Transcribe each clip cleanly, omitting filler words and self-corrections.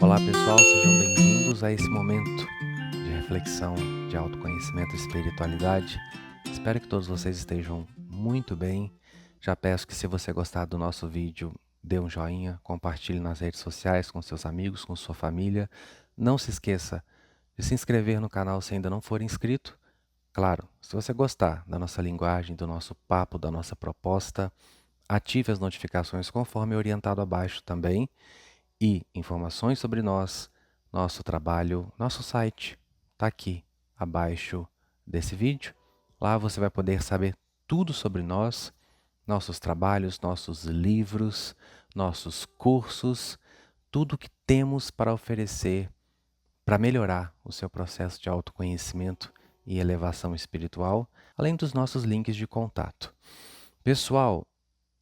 Olá pessoal, sejam bem-vindos a esse momento de reflexão, de autoconhecimento e espiritualidade. Espero que todos vocês estejam muito bem. Já peço que, se você gostar do nosso vídeo, dê um joinha, compartilhe nas redes sociais com seus amigos, com sua família. Não se esqueça de se inscrever no canal se ainda não for inscrito. Claro, se você gostar da nossa linguagem, do nosso papo, da nossa proposta, ative as notificações conforme orientado abaixo também. E informações sobre nós, nosso trabalho, nosso site está aqui abaixo desse vídeo. Lá você vai poder saber tudo sobre nós, nossos trabalhos, nossos livros, nossos cursos, tudo que temos para oferecer para melhorar o seu processo de autoconhecimento e elevação espiritual, além dos nossos links de contato. Pessoal,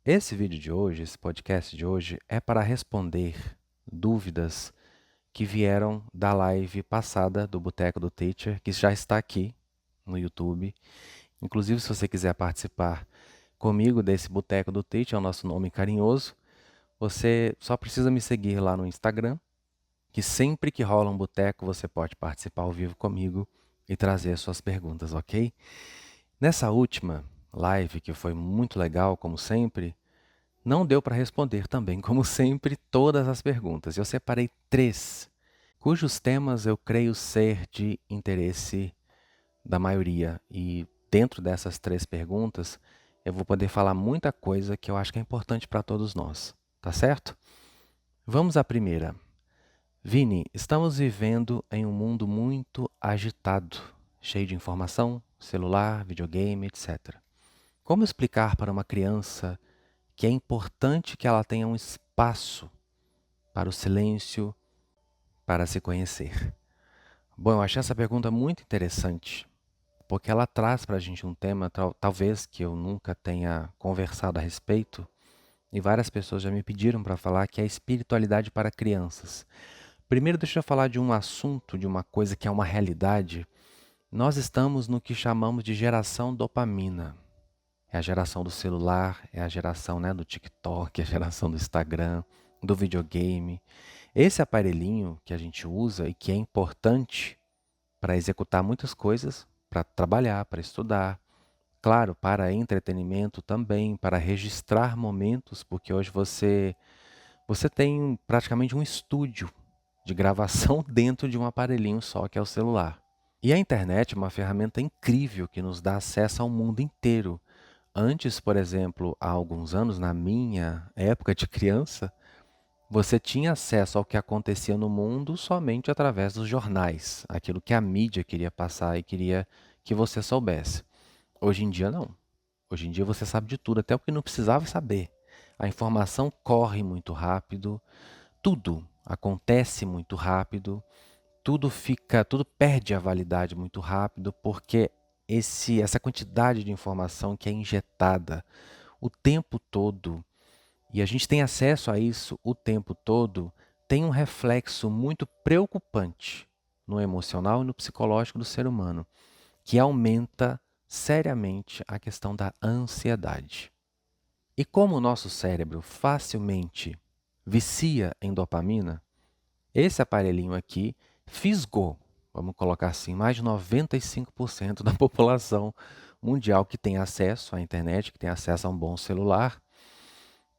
esse vídeo de hoje, esse podcast de hoje, é para responder dúvidas que vieram da live passada do Boteco do Teacher, que já está aqui no YouTube. Inclusive, se você quiser participar comigo desse Boteco do Teacher, é o nosso nome carinhoso, você só precisa me seguir lá no Instagram, que sempre que rola um boteco você pode participar ao vivo comigo e trazer suas perguntas, ok? Nessa última live, que foi muito legal, como sempre, não deu para responder também, como sempre, todas as perguntas. Eu separei 3, cujos temas eu creio ser de interesse da maioria. E dentro dessas 3 perguntas, eu vou poder falar muita coisa que eu acho que é importante para todos nós. Tá certo? Vamos à primeira. Vini, estamos vivendo em um mundo muito agitado, cheio de informação, celular, videogame, etc. Como explicar para uma criança que é importante que ela tenha um espaço para o silêncio, para se conhecer? Bom, eu achei essa pergunta muito interessante, porque ela traz para a gente um tema, talvez que eu nunca tenha conversado a respeito, e várias pessoas já me pediram para falar, que é a espiritualidade para crianças. Primeiro, deixa eu falar de um assunto, de uma coisa que é uma realidade. Nós estamos no que chamamos de geração dopamina. É a geração do celular, é a geração, do TikTok, é a geração do Instagram, do videogame. Esse aparelhinho que a gente usa e que é importante para executar muitas coisas, para trabalhar, para estudar, claro, para entretenimento também, para registrar momentos, porque hoje você tem praticamente um estúdio de gravação dentro de um aparelhinho só, que é o celular. E a internet é uma ferramenta incrível que nos dá acesso ao mundo inteiro. Antes, por exemplo, há alguns anos, na minha época de criança, você tinha acesso ao que acontecia no mundo somente através dos jornais, aquilo que a mídia queria passar e queria que você soubesse. Hoje em dia, não. Hoje em dia você sabe de tudo, até o que não precisava saber. A informação corre muito rápido, tudo acontece muito rápido, tudo perde a validade muito rápido, porque essa quantidade de informação que é injetada o tempo todo, e a gente tem acesso a isso o tempo todo, tem um reflexo muito preocupante no emocional e no psicológico do ser humano, que aumenta seriamente a questão da ansiedade. E como o nosso cérebro facilmente vicia em dopamina, esse aparelhinho aqui fisgou, vamos colocar assim, mais de 95% da população mundial que tem acesso à internet, que tem acesso a um bom celular.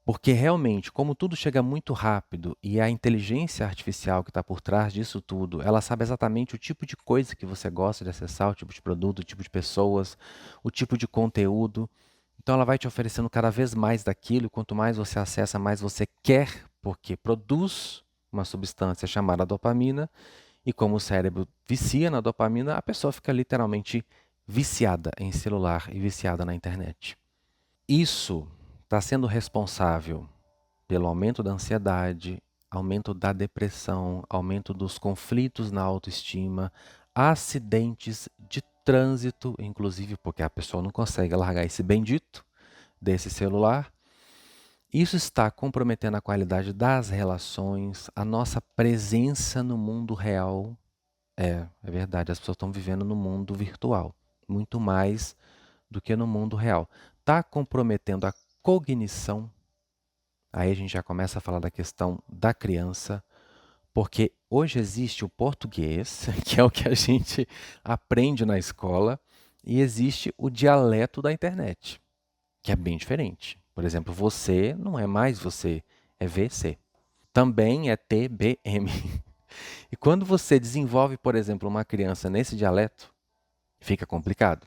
Porque realmente, como tudo chega muito rápido e a inteligência artificial que está por trás disso tudo, ela sabe exatamente o tipo de coisa que você gosta de acessar, o tipo de produto, o tipo de pessoas, o tipo de conteúdo. Então ela vai te oferecendo cada vez mais daquilo, quanto mais você acessa, mais você quer, porque produz uma substância chamada dopamina, e como o cérebro vicia na dopamina, a pessoa fica literalmente viciada em celular e viciada na internet. Isso está sendo responsável pelo aumento da ansiedade, aumento da depressão, aumento dos conflitos na autoestima, acidentes de trânsito, inclusive porque a pessoa não consegue largar esse bendito desse celular. Isso está comprometendo a qualidade das relações, a nossa presença no mundo real. É verdade, as pessoas estão vivendo no mundo virtual, muito mais do que no mundo real. Está comprometendo a cognição. Aí a gente já começa a falar da questão da criança, Porque hoje existe o português, que é o que a gente aprende na escola, e existe o dialeto da internet, que é bem diferente. Por exemplo, você não é mais você, é VC. Também é TBM. E quando você desenvolve, por exemplo, uma criança nesse dialeto, fica complicado.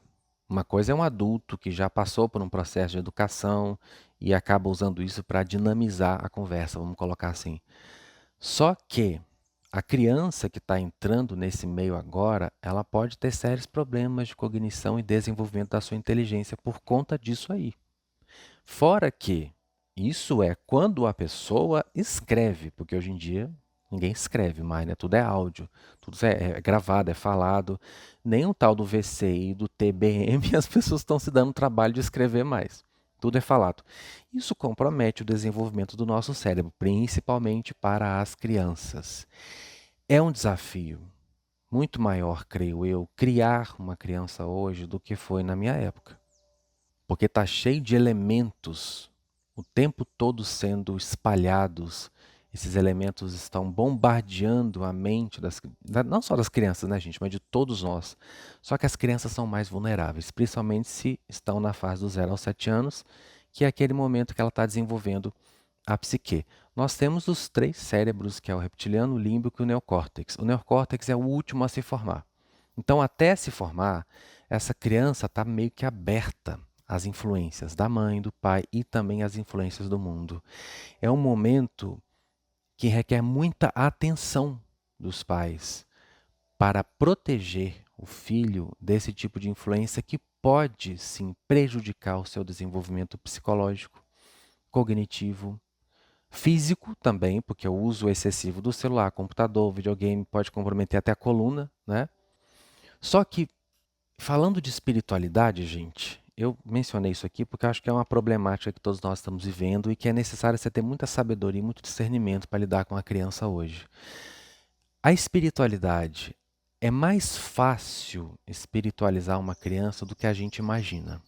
Uma coisa é um adulto que já passou por um processo de educação e acaba usando isso para dinamizar a conversa, vamos colocar assim. Só que a criança que está entrando nesse meio agora, ela pode ter sérios problemas de cognição e desenvolvimento da sua inteligência por conta disso aí. Fora que isso é quando a pessoa escreve, porque hoje em dia ninguém escreve mais, né? Tudo é áudio, tudo é gravado, é falado. Nem o tal do VC e do TBM as pessoas estão se dando o trabalho de escrever mais. Tudo é falado. Isso compromete o desenvolvimento do nosso cérebro, principalmente para as crianças. É um desafio muito maior, creio eu, criar uma criança hoje do que foi na minha época. Porque está cheio de elementos o tempo todo sendo espalhados. Esses elementos estão bombardeando a mente não só das crianças, né, gente, mas de todos nós. Só que as crianças são mais vulneráveis, principalmente se estão na fase do 0 aos 7 anos, que é aquele momento que ela está desenvolvendo a psique. Nós temos os 3 cérebros, que é o reptiliano, o límbico e o neocórtex. O neocórtex é o último a se formar. Então, até se formar, essa criança está meio que aberta às influências da mãe, do pai e também às influências do mundo. É um momento que requer muita atenção dos pais para proteger o filho desse tipo de influência que pode sim prejudicar o seu desenvolvimento psicológico, cognitivo, físico também, porque o uso excessivo do celular, computador, videogame pode comprometer até a coluna, né? Só que falando de espiritualidade, gente, eu mencionei isso aqui porque eu acho que é uma problemática que todos nós estamos vivendo e que é necessário você ter muita sabedoria e muito discernimento para lidar com a criança hoje. A espiritualidade é mais fácil espiritualizar uma criança do que a gente imagina.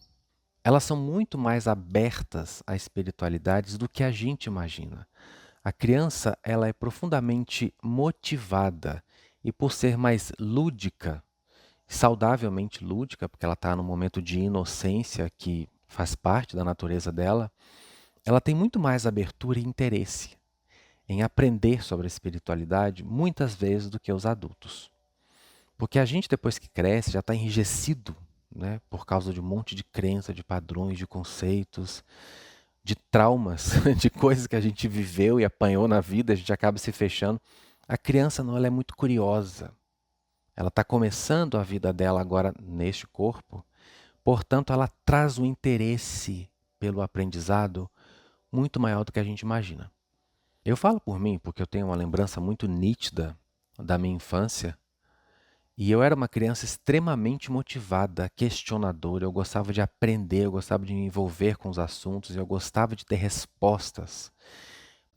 Elas são muito mais abertas à espiritualidade do que a gente imagina. A criança, ela é profundamente motivada e por ser mais lúdica, saudavelmente lúdica, porque ela está num momento de inocência que faz parte da natureza dela, ela tem muito mais abertura e interesse em aprender sobre a espiritualidade muitas vezes do que os adultos. Porque a gente, depois que cresce, já está enrijecido, né, por causa de um monte de crença, de padrões, de conceitos, de traumas, de coisas que a gente viveu e apanhou na vida, a gente acaba se fechando. A criança não, ela é muito curiosa. Ela está começando a vida dela agora neste corpo, portanto, ela traz um interesse pelo aprendizado muito maior do que a gente imagina. Eu falo por mim porque eu tenho uma lembrança muito nítida da minha infância e eu era uma criança extremamente motivada, questionadora, eu gostava de aprender, eu gostava de me envolver com os assuntos, eu gostava de ter respostas.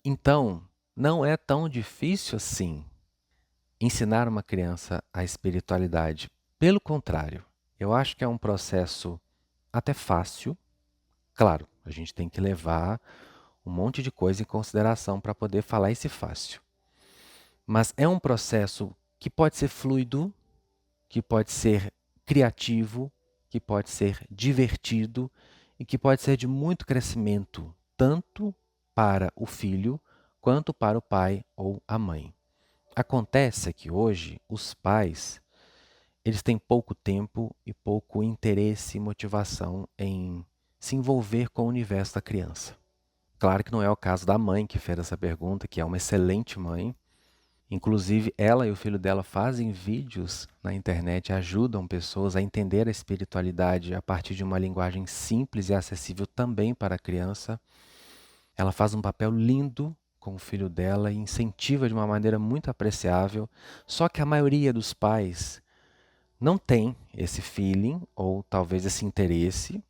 Então, não é tão difícil assim ensinar uma criança a espiritualidade. Pelo contrário, eu acho que é um processo até fácil. Claro, a gente tem que levar um monte de coisa em consideração para poder falar esse fácil. Mas é um processo que pode ser fluido, que pode ser criativo, que pode ser divertido e que pode ser de muito crescimento, tanto para o filho quanto para o pai ou a mãe. Acontece que hoje os pais, eles têm pouco tempo e pouco interesse e motivação em se envolver com o universo da criança. Claro que não é o caso da mãe que fez essa pergunta, que é uma excelente mãe. Inclusive, ela e o filho dela fazem vídeos na internet, ajudam pessoas a entender a espiritualidade a partir de uma linguagem simples e acessível também para a criança. Ela faz um papel lindo com o filho dela e incentiva de uma maneira muito apreciável. Só que a maioria dos pais não tem esse feeling ou talvez esse interesse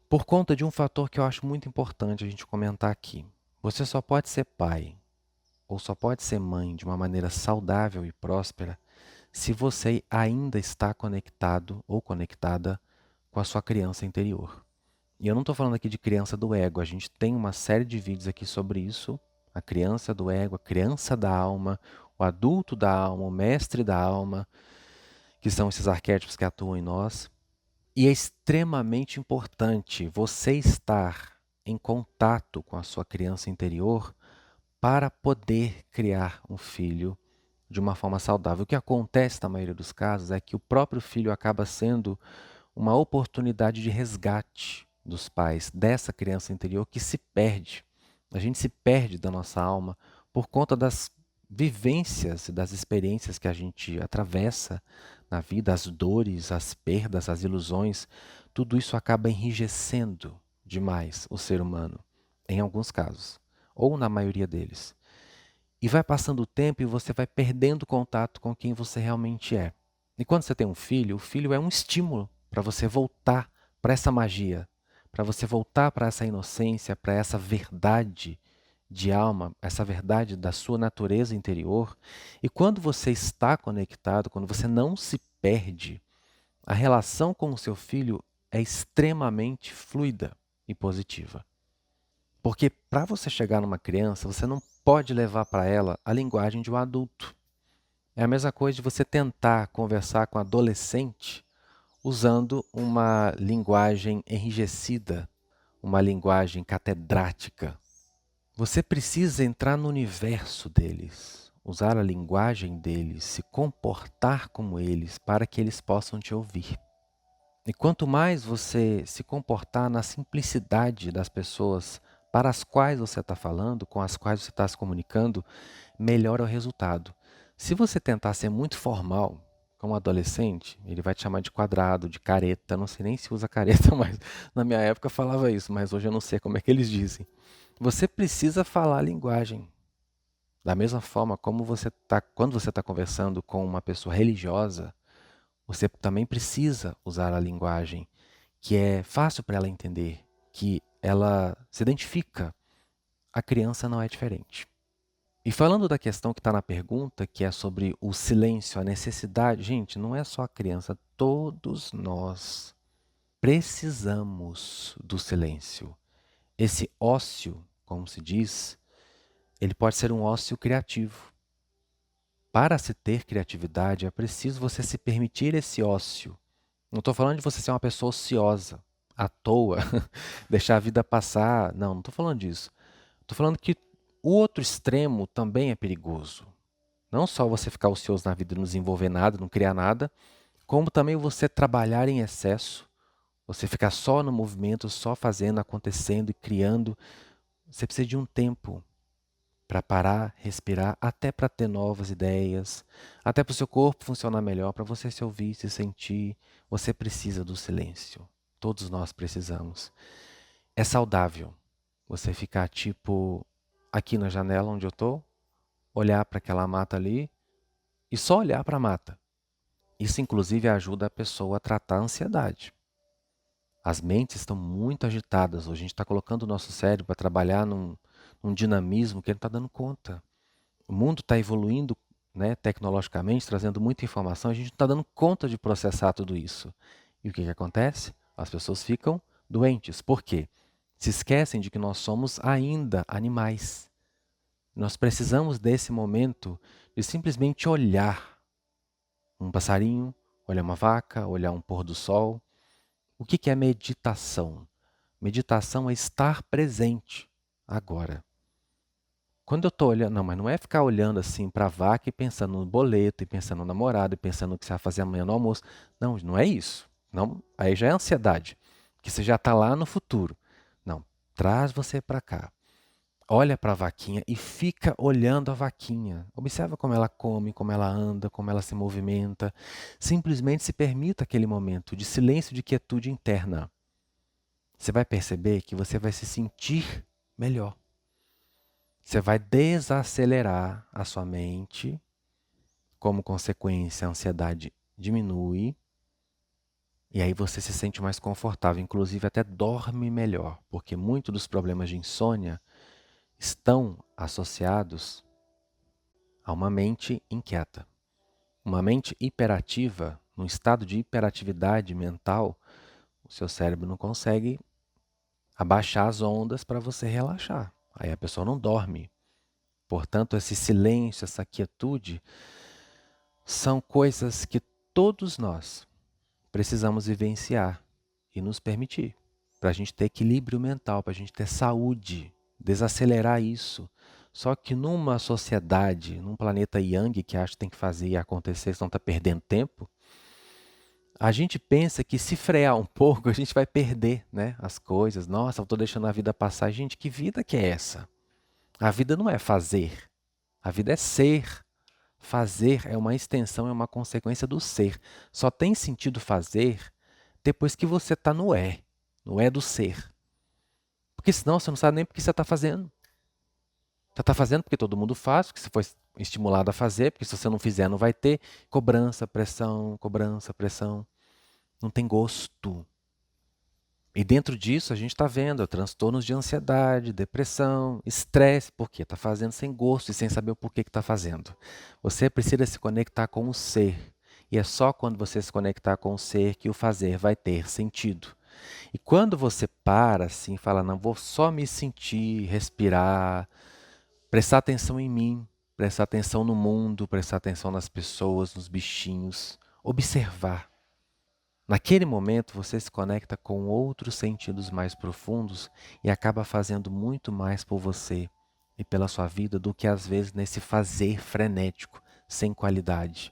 por conta de um fator que eu acho muito importante a gente comentar aqui. Você só pode ser pai ou só pode ser mãe de uma maneira saudável e próspera se você ainda está conectado ou conectada com a sua criança interior. E eu não estou falando aqui de criança do ego, a gente tem uma série de vídeos aqui sobre isso, A criança do ego, a criança da alma, o adulto da alma, o mestre da alma, que são esses arquétipos que atuam em nós. E é extremamente importante você estar em contato com a sua criança interior para poder criar um filho de uma forma saudável. O que acontece na maioria dos casos é que o próprio filho acaba sendo uma oportunidade de resgate dos pais, dessa criança interior que se perde. A gente se perde da nossa alma por conta das vivências e das experiências que a gente atravessa na vida, as dores, as perdas, as ilusões. Tudo isso acaba enrijecendo demais o ser humano, em alguns casos, ou na maioria deles. E vai passando o tempo e você vai perdendo contato com quem você realmente é. E quando você tem um filho, o filho é um estímulo para você voltar para essa magia, para você voltar para essa inocência, para essa verdade de alma, essa verdade da sua natureza interior. E quando você está conectado, quando você não se perde, a relação com o seu filho é extremamente fluida e positiva. Porque para você chegar numa criança, você não pode levar para ela a linguagem de um adulto. É a mesma coisa de você tentar conversar com um adolescente usando uma linguagem enrijecida, uma linguagem catedrática. Você precisa entrar no universo deles, usar a linguagem deles, se comportar como eles, para que eles possam te ouvir. E quanto mais você se comportar na simplicidade das pessoas para as quais você está falando, com as quais você está se comunicando, melhor é o resultado. Se você tentar ser muito formal com um adolescente, ele vai te chamar de quadrado, de careta. Não sei nem se usa careta, mas na minha época falava isso, mas hoje eu não sei como é que eles dizem. Você precisa falar a linguagem. Da mesma forma como quando você está conversando com uma pessoa religiosa, você também precisa usar a linguagem que é fácil para ela entender, que ela se identifica. A criança não é diferente. E falando da questão que está na pergunta, que é sobre o silêncio, a necessidade, gente, não é só a criança, todos nós precisamos do silêncio. Esse ócio, como se diz, ele pode ser um ócio criativo. Para se ter criatividade, é preciso você se permitir esse ócio. Não estou falando de você ser uma pessoa ociosa, à toa, deixar a vida passar. Não estou falando disso. Estou falando que o outro extremo também é perigoso. Não só você ficar ocioso na vida e não desenvolver nada, não criar nada, como também você trabalhar em excesso, você ficar só no movimento, só fazendo, acontecendo e criando. Você precisa de um tempo para parar, respirar, até para ter novas ideias, até para o seu corpo funcionar melhor, para você se ouvir, se sentir. Você precisa do silêncio. Todos nós precisamos. É saudável você ficar tipo aqui na janela onde eu estou, olhar para aquela mata ali e só olhar para a mata. Isso inclusive ajuda a pessoa a tratar a ansiedade. As mentes estão muito agitadas hoje. A gente está colocando o nosso cérebro para trabalhar num dinamismo que ele não está dando conta. O mundo está evoluindo, né, tecnologicamente, trazendo muita informação. A gente não está dando conta de processar tudo isso. E o que acontece? As pessoas ficam doentes. Por quê? Se esquecem de que nós somos ainda animais. Nós precisamos desse momento de simplesmente olhar um passarinho, olhar uma vaca, olhar um pôr do sol. O que é meditação? Meditação é estar presente agora. Quando eu estou olhando, não, mas não é ficar olhando assim para a vaca e pensando no boleto, e pensando no namorado, e pensando no que você vai fazer amanhã no almoço. Não, não é isso. Não, aí já é ansiedade, que você já está lá no futuro. Não, traz você para cá. Olha para a vaquinha e fica olhando a vaquinha. Observa como ela come, como ela anda, como ela se movimenta. Simplesmente se permita aquele momento de silêncio, de quietude interna. Você vai perceber que você vai se sentir melhor. Você vai desacelerar a sua mente, como consequência, a ansiedade diminui, e aí você se sente mais confortável, inclusive até dorme melhor, porque muitos dos problemas de insônia estão associados a uma mente inquieta. Uma mente hiperativa, num estado de hiperatividade mental, o seu cérebro não consegue abaixar as ondas para você relaxar. Aí a pessoa não dorme. Portanto, esse silêncio, essa quietude, são coisas que todos nós precisamos vivenciar e nos permitir, para a gente ter equilíbrio mental, para a gente ter saúde, desacelerar isso. Só que numa sociedade, num planeta Yang que acha que tem que fazer e acontecer, senão está perdendo tempo, a gente pensa que se frear um pouco, a gente vai perder, né, as coisas. Nossa, eu estou deixando a vida passar. Gente, que vida que é essa? A vida não é fazer, a vida é ser. Fazer é uma extensão, é uma consequência do ser. Só tem sentido fazer depois que você está no é do ser. Porque senão você não sabe nem por que você está fazendo. Você está fazendo porque todo mundo faz, porque você foi estimulado a fazer, porque se você não fizer não vai ter. Cobrança, pressão, cobrança, pressão. Não tem gosto. E dentro disso a gente está vendo transtornos de ansiedade, depressão, estresse, porque está fazendo sem gosto e sem saber o porquê que está fazendo. Você precisa se conectar com o ser. E é só quando você se conectar com o ser que o fazer vai ter sentido. E quando você para assim, fala, não, vou só me sentir, respirar, prestar atenção em mim, prestar atenção no mundo, prestar atenção nas pessoas, nos bichinhos, observar. Naquele momento você se conecta com outros sentidos mais profundos e acaba fazendo muito mais por você e pela sua vida do que às vezes nesse fazer frenético, sem qualidade.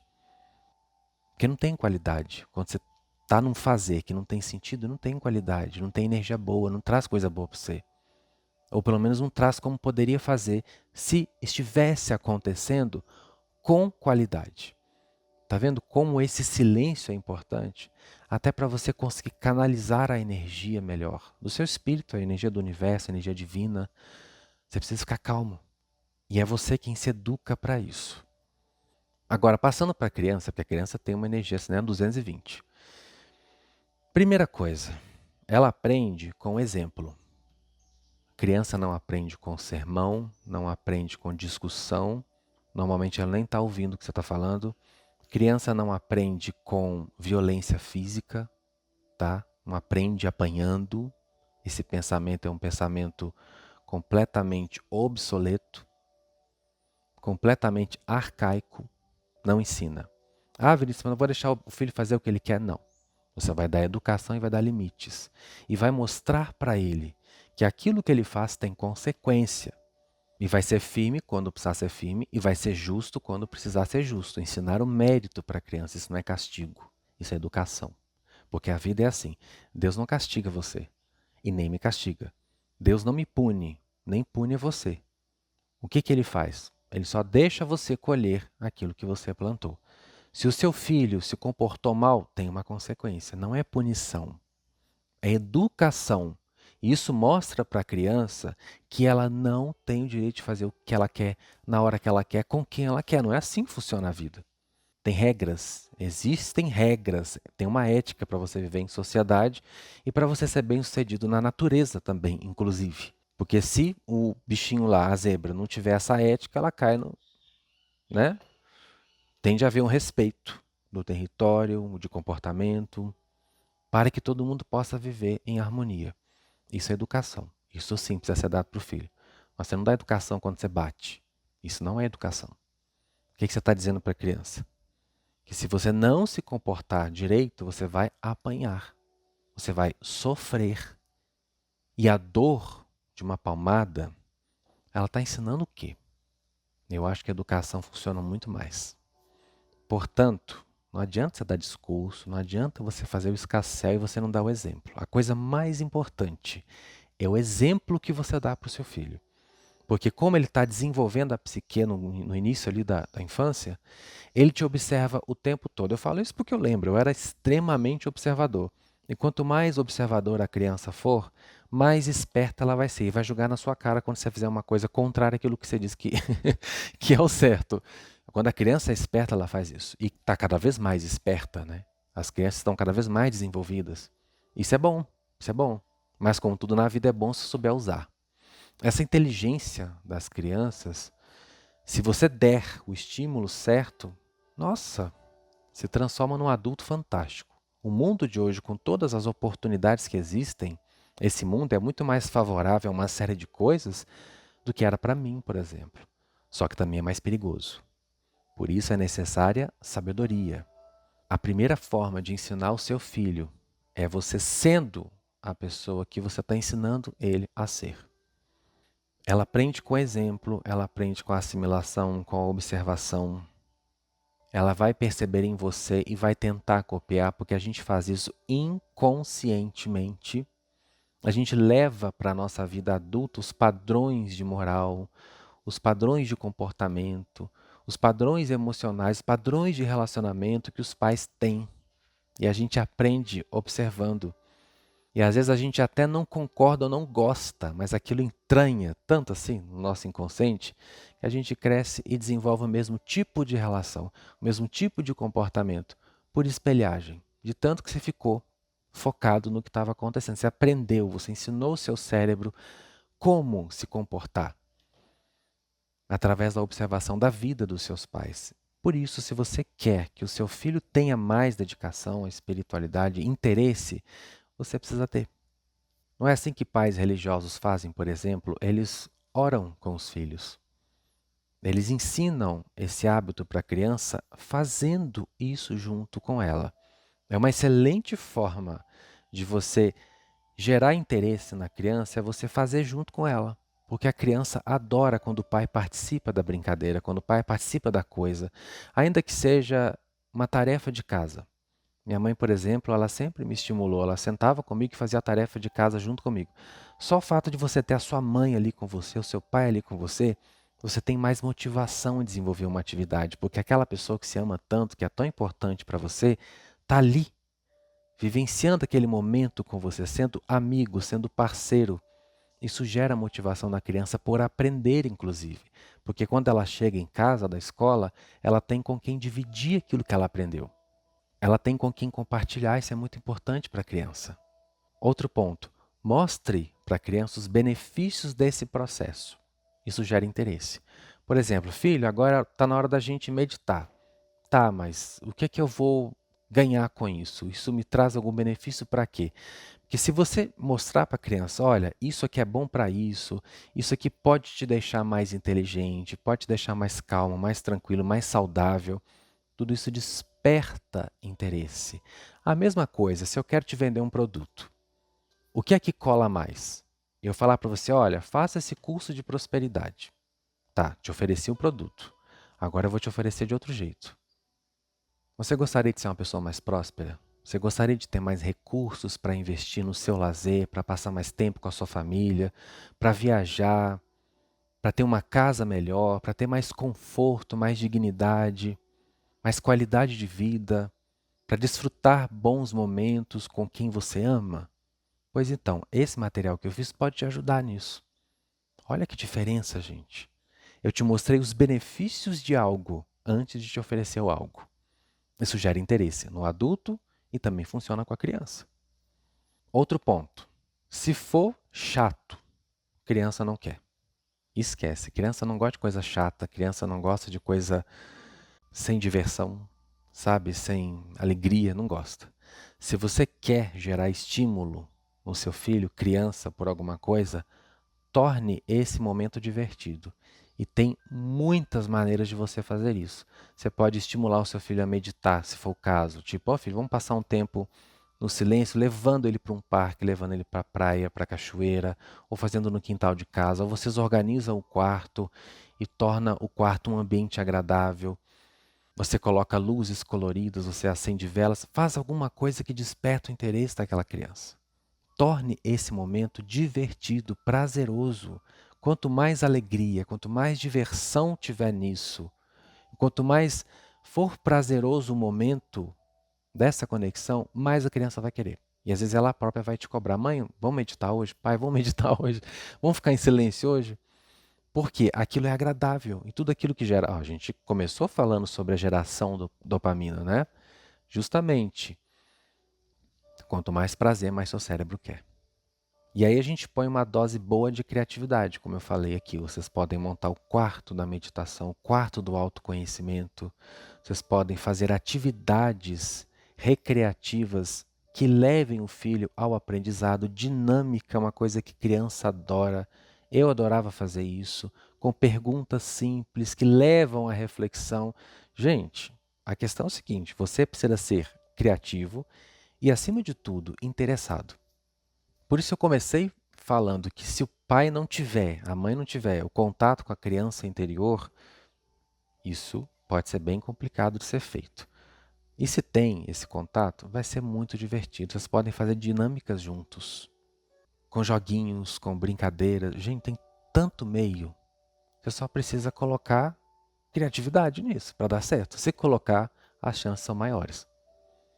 Porque não tem qualidade. Quando você está num fazer que não tem sentido, não tem qualidade, não tem energia boa, não traz coisa boa para você. Ou pelo menos não traz como poderia fazer se estivesse acontecendo com qualidade. Tá vendo como esse silêncio é importante? Até para você conseguir canalizar a energia melhor do seu espírito, a energia do universo, a energia divina. Você precisa ficar calmo. E é você quem se educa para isso. Agora, passando para a criança, porque a criança tem uma energia assim, né, 220. Primeira coisa, ela aprende com exemplo. A criança não aprende com sermão, não aprende com discussão. Normalmente ela nem está ouvindo o que você está falando. Criança não aprende com violência física, tá? Não aprende apanhando. Esse pensamento é um pensamento completamente obsoleto, completamente arcaico. Não ensina. Ah, Vinícius, mas não vou deixar o filho fazer o que ele quer. Não. Você vai dar educação e vai dar limites. E vai mostrar para ele que aquilo que ele faz tem consequência. E vai ser firme quando precisar ser firme e vai ser justo quando precisar ser justo. Ensinar o mérito para a criança, isso não é castigo, isso é educação. Porque a vida é assim, Deus não castiga você e nem me castiga. Deus não me pune, nem pune você. O que Ele faz? Ele só deixa você colher aquilo que você plantou. Se o seu filho se comportou mal, tem uma consequência, não é punição, é educação. Isso mostra para a criança que ela não tem o direito de fazer o que ela quer, na hora que ela quer, com quem ela quer. Não é assim que funciona a vida. Tem regras, existem regras, tem uma ética para você viver em sociedade e para você ser bem-sucedido na natureza também, inclusive. Porque se o bichinho lá, a zebra, não tiver essa ética, ela cai no, né? Tem de haver um respeito do território, de comportamento, para que todo mundo possa viver em harmonia. Isso é educação. Isso sim precisa ser dado para o filho. Mas você não dá educação quando você bate. Isso não é educação. O que você está dizendo para a criança? Que se você não se comportar direito, você vai apanhar. Você vai sofrer. E a dor de uma palmada, ela está ensinando o quê? Eu acho que a educação funciona muito mais. Portanto, não adianta você dar discurso, não adianta você fazer o escarcéu e você não dar o exemplo. A coisa mais importante é o exemplo que você dá para o seu filho. Porque como ele está desenvolvendo a psique no início ali da infância, ele te observa o tempo todo. Eu falo isso porque eu lembro, eu era extremamente observador. E quanto mais observador a criança for, mais esperta ela vai ser. E vai julgar na sua cara quando você fizer uma coisa contrária àquilo que você diz que, que é o certo. Quando a criança é esperta, ela faz isso. E está cada vez mais esperta, né? As crianças estão cada vez mais desenvolvidas. Isso é bom, isso é bom. Mas como tudo na vida é bom se souber usar. Essa inteligência das crianças, se você der o estímulo certo, nossa, se transforma num adulto fantástico. O mundo de hoje, com todas as oportunidades que existem, esse mundo é muito mais favorável a uma série de coisas do que era para mim, por exemplo. Só que também é mais perigoso. Por isso é necessária sabedoria. A primeira forma de ensinar o seu filho é você sendo a pessoa que você está ensinando ele a ser. Ela aprende com exemplo, ela aprende com a assimilação, com a observação. Ela vai perceber em você e vai tentar copiar, porque a gente faz isso inconscientemente. A gente leva para a nossa vida adulta os padrões de moral, os padrões de comportamento, os padrões emocionais, os padrões de relacionamento que os pais têm. E a gente aprende observando. E às vezes a gente até não concorda ou não gosta, mas aquilo entranha tanto assim no nosso inconsciente que a gente cresce e desenvolve o mesmo tipo de relação, o mesmo tipo de comportamento, por espelhagem, de tanto que você ficou focado no que estava acontecendo. Você aprendeu, você ensinou o seu cérebro como se comportar através da observação da vida dos seus pais. Por isso, se você quer que o seu filho tenha mais dedicação à espiritualidade, interesse, você precisa ter. Não é assim que pais religiosos fazem, por exemplo? Eles oram com os filhos. Eles ensinam esse hábito para a criança fazendo isso junto com ela. É uma excelente forma de você gerar interesse na criança, é você fazer junto com ela. Porque a criança adora quando o pai participa da brincadeira, quando o pai participa da coisa, ainda que seja uma tarefa de casa. Minha mãe, por exemplo, ela sempre me estimulou, ela sentava comigo e fazia a tarefa de casa junto comigo. Só o fato de você ter a sua mãe ali com você, o seu pai ali com você, você tem mais motivação em desenvolver uma atividade, porque aquela pessoa que se ama tanto, que é tão importante para você, está ali, vivenciando aquele momento com você, sendo amigo, sendo parceiro. Isso gera motivação na criança por aprender, inclusive. Porque quando ela chega em casa da escola, ela tem com quem dividir aquilo que ela aprendeu. Ela tem com quem compartilhar, isso é muito importante para a criança. Outro ponto, mostre para a criança os benefícios desse processo. Isso gera interesse. Por exemplo, filho, agora está na hora da gente meditar. Tá, mas o que é que eu vou ganhar com isso? Isso me traz algum benefício para quê? Porque se você mostrar para a criança, olha, isso aqui é bom para isso aqui pode te deixar mais inteligente, pode te deixar mais calmo, mais tranquilo, mais saudável, tudo isso desperta interesse. A mesma coisa, se eu quero te vender um produto, o que é que cola mais? Eu falar para você, olha, faça esse curso de prosperidade. Tá, te ofereci um produto. Agora eu vou te oferecer de outro jeito. Você gostaria de ser uma pessoa mais próspera? Você gostaria de ter mais recursos para investir no seu lazer, para passar mais tempo com a sua família, para viajar, para ter uma casa melhor, para ter mais conforto, mais dignidade, mais qualidade de vida, para desfrutar bons momentos com quem você ama? Pois então, esse material que eu fiz pode te ajudar nisso. Olha que diferença, gente. Eu te mostrei os benefícios de algo antes de te oferecer o algo. Isso gera interesse no adulto e também funciona com a criança. Outro ponto. Se for chato, criança não quer. Esquece. Criança não gosta de coisa chata, criança não gosta de coisa sem diversão, sabe? Sem alegria, não gosta. Se você quer gerar estímulo no seu filho, criança, por alguma coisa, torne esse momento divertido. E tem muitas maneiras de você fazer isso. Você pode estimular o seu filho a meditar, se for o caso. Tipo, ó filho, vamos passar um tempo no silêncio, levando ele para um parque, levando ele para a praia, para a cachoeira, ou fazendo no quintal de casa. Ou vocês organizam o quarto e torna o quarto um ambiente agradável. Você coloca luzes coloridas, você acende velas, faz alguma coisa que desperta o interesse daquela criança. Torne esse momento divertido, prazeroso. Quanto mais alegria, quanto mais diversão tiver nisso, quanto mais for prazeroso o momento dessa conexão, mais a criança vai querer. E às vezes ela própria vai te cobrar, mãe, vamos meditar hoje? Pai, vamos meditar hoje? Vamos ficar em silêncio hoje? Porque aquilo é agradável. E tudo aquilo que gera... a gente começou falando sobre a geração do dopamina, né? Justamente, quanto mais prazer, mais seu cérebro quer. E aí a gente põe uma dose boa de criatividade, como eu falei aqui. Vocês podem montar o quarto da meditação, o quarto do autoconhecimento. Vocês podem fazer atividades recreativas que levem o filho ao aprendizado. Dinâmica, uma coisa que criança adora. Eu adorava fazer isso. com perguntas simples que levam à reflexão. Gente, a questão é o seguinte: você precisa ser criativo e, acima de tudo, interessado. Por isso eu comecei falando que se o pai não tiver, a mãe não tiver o contato com a criança interior, isso pode ser bem complicado de ser feito. E se tem esse contato, vai ser muito divertido. Vocês podem fazer dinâmicas juntos, com joguinhos, com brincadeiras. Gente, tem tanto meio. Você só precisa colocar criatividade nisso para dar certo. Se colocar, as chances são maiores.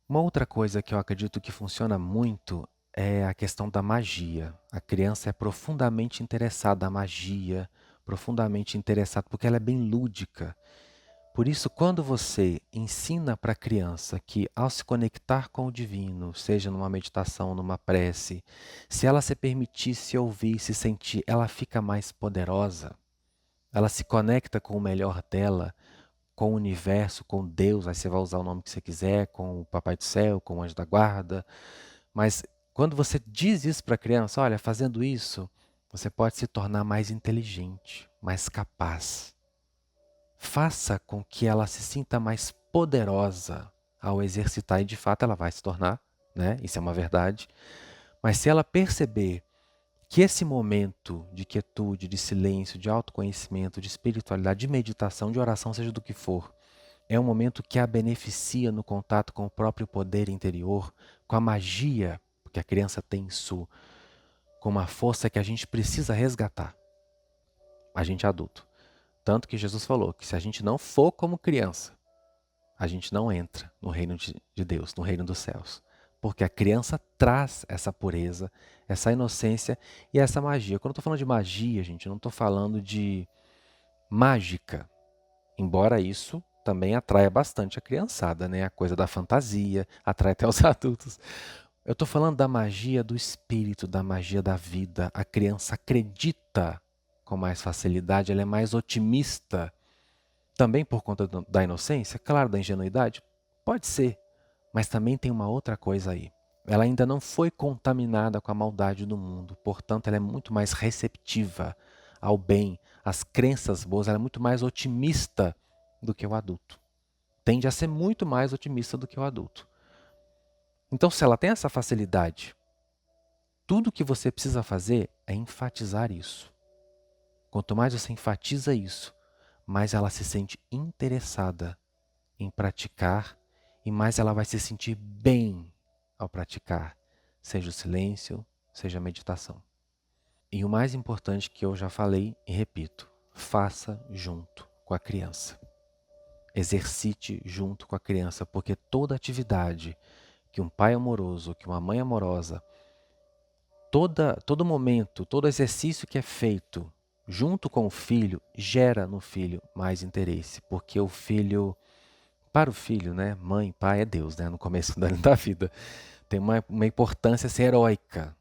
Uma outra coisa que eu acredito que funciona muito é a questão da magia. A criança é profundamente interessada na magia, profundamente interessada porque ela é bem lúdica. Por isso, quando você ensina para a criança que, ao se conectar com o divino, seja numa meditação, numa prece, se ela se permitir se ouvir, se sentir, ela fica mais poderosa. Ela se conecta com o melhor dela, com o universo, com Deus. Aí você vai usar o nome que você quiser, com o Papai do Céu, com o Anjo da Guarda. Mas quando você diz isso para a criança, olha, fazendo isso, você pode se tornar mais inteligente, mais capaz. Faça com que ela se sinta mais poderosa ao exercitar, e de fato ela vai se tornar, né? Isso é uma verdade. Mas se ela perceber que esse momento de quietude, de silêncio, de autoconhecimento, de espiritualidade, de meditação, de oração, seja do que for, é um momento que a beneficia no contato com o próprio poder interior, com a magia, porque a criança tem isso, com uma força que a gente precisa resgatar, a gente adulto. Tanto que Jesus falou que se a gente não for como criança, a gente não entra no reino de Deus, no reino dos céus. Porque a criança traz essa pureza, essa inocência e essa magia. Quando eu estou falando de magia, gente, eu não estou falando de mágica. Embora isso também atraia bastante a criançada, né? A coisa da fantasia, atrai até os adultos. Eu estou falando da magia do espírito, da magia da vida. A criança acredita com mais facilidade, ela é mais otimista. Também por conta da inocência, claro, da ingenuidade, pode ser, mas também tem uma outra coisa aí. Ela ainda não foi contaminada com a maldade do mundo, portanto, ela é muito mais receptiva ao bem, às crenças boas, ela é muito mais otimista do que o adulto. Tende a ser muito mais otimista do que o adulto. Então, se ela tem essa facilidade, tudo que você precisa fazer é enfatizar isso. Quanto mais você enfatiza isso, mais ela se sente interessada em praticar e mais ela vai se sentir bem ao praticar, seja o silêncio, seja a meditação. E o mais importante que eu já falei e repito, faça junto com a criança. Exercite junto com a criança, porque toda atividade que um pai amoroso, que uma mãe amorosa, todo momento, todo exercício que é feito junto com o filho, gera no filho mais interesse, porque o filho, para o filho, né, mãe, pai é Deus, né, no começo da vida, tem uma importância ser heróica.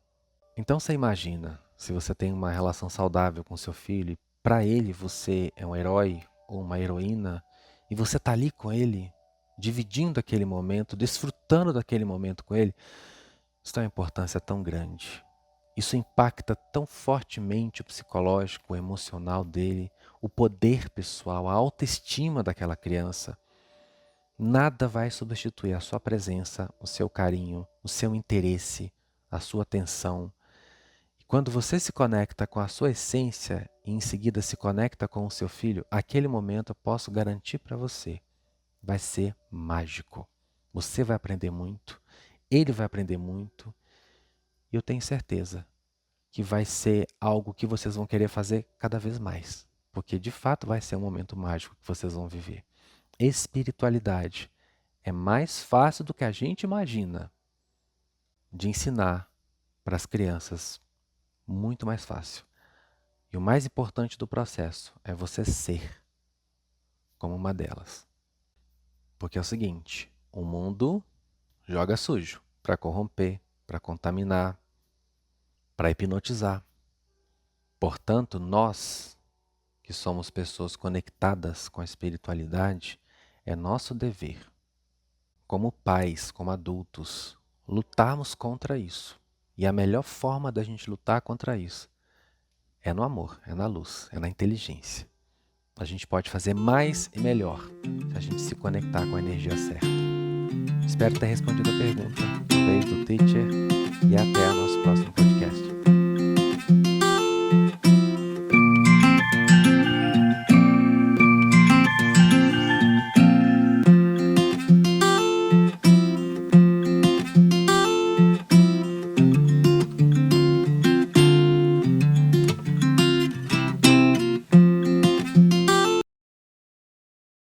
Então você imagina, se você tem uma relação saudável com seu filho, e para ele você é um herói ou uma heroína, e você está ali com ele, dividindo aquele momento, desfrutando daquele momento com ele, isso tem uma importância tão grande. Isso impacta tão fortemente o psicológico, o emocional dele, o poder pessoal, a autoestima daquela criança. Nada vai substituir a sua presença, o seu carinho, o seu interesse, a sua atenção. E quando você se conecta com a sua essência e em seguida se conecta com o seu filho, aquele momento eu posso garantir para você, vai ser mágico. Você vai aprender muito, ele vai aprender muito e eu tenho certeza que vai ser algo que vocês vão querer fazer cada vez mais, porque de fato vai ser um momento mágico que vocês vão viver. Espiritualidade é mais fácil do que a gente imagina de ensinar para as crianças, muito mais fácil. E o mais importante do processo é você ser como uma delas. Porque é o seguinte, o mundo joga sujo para corromper, para contaminar, para hipnotizar. Portanto, nós que somos pessoas conectadas com a espiritualidade, é nosso dever, como pais, como adultos, lutarmos contra isso. E a melhor forma da gente lutar contra isso É no amor, é na luz, é na inteligência. A gente pode fazer mais e melhor se a gente se conectar com a energia certa. Espero ter respondido a pergunta. Um beijo do Teacher e até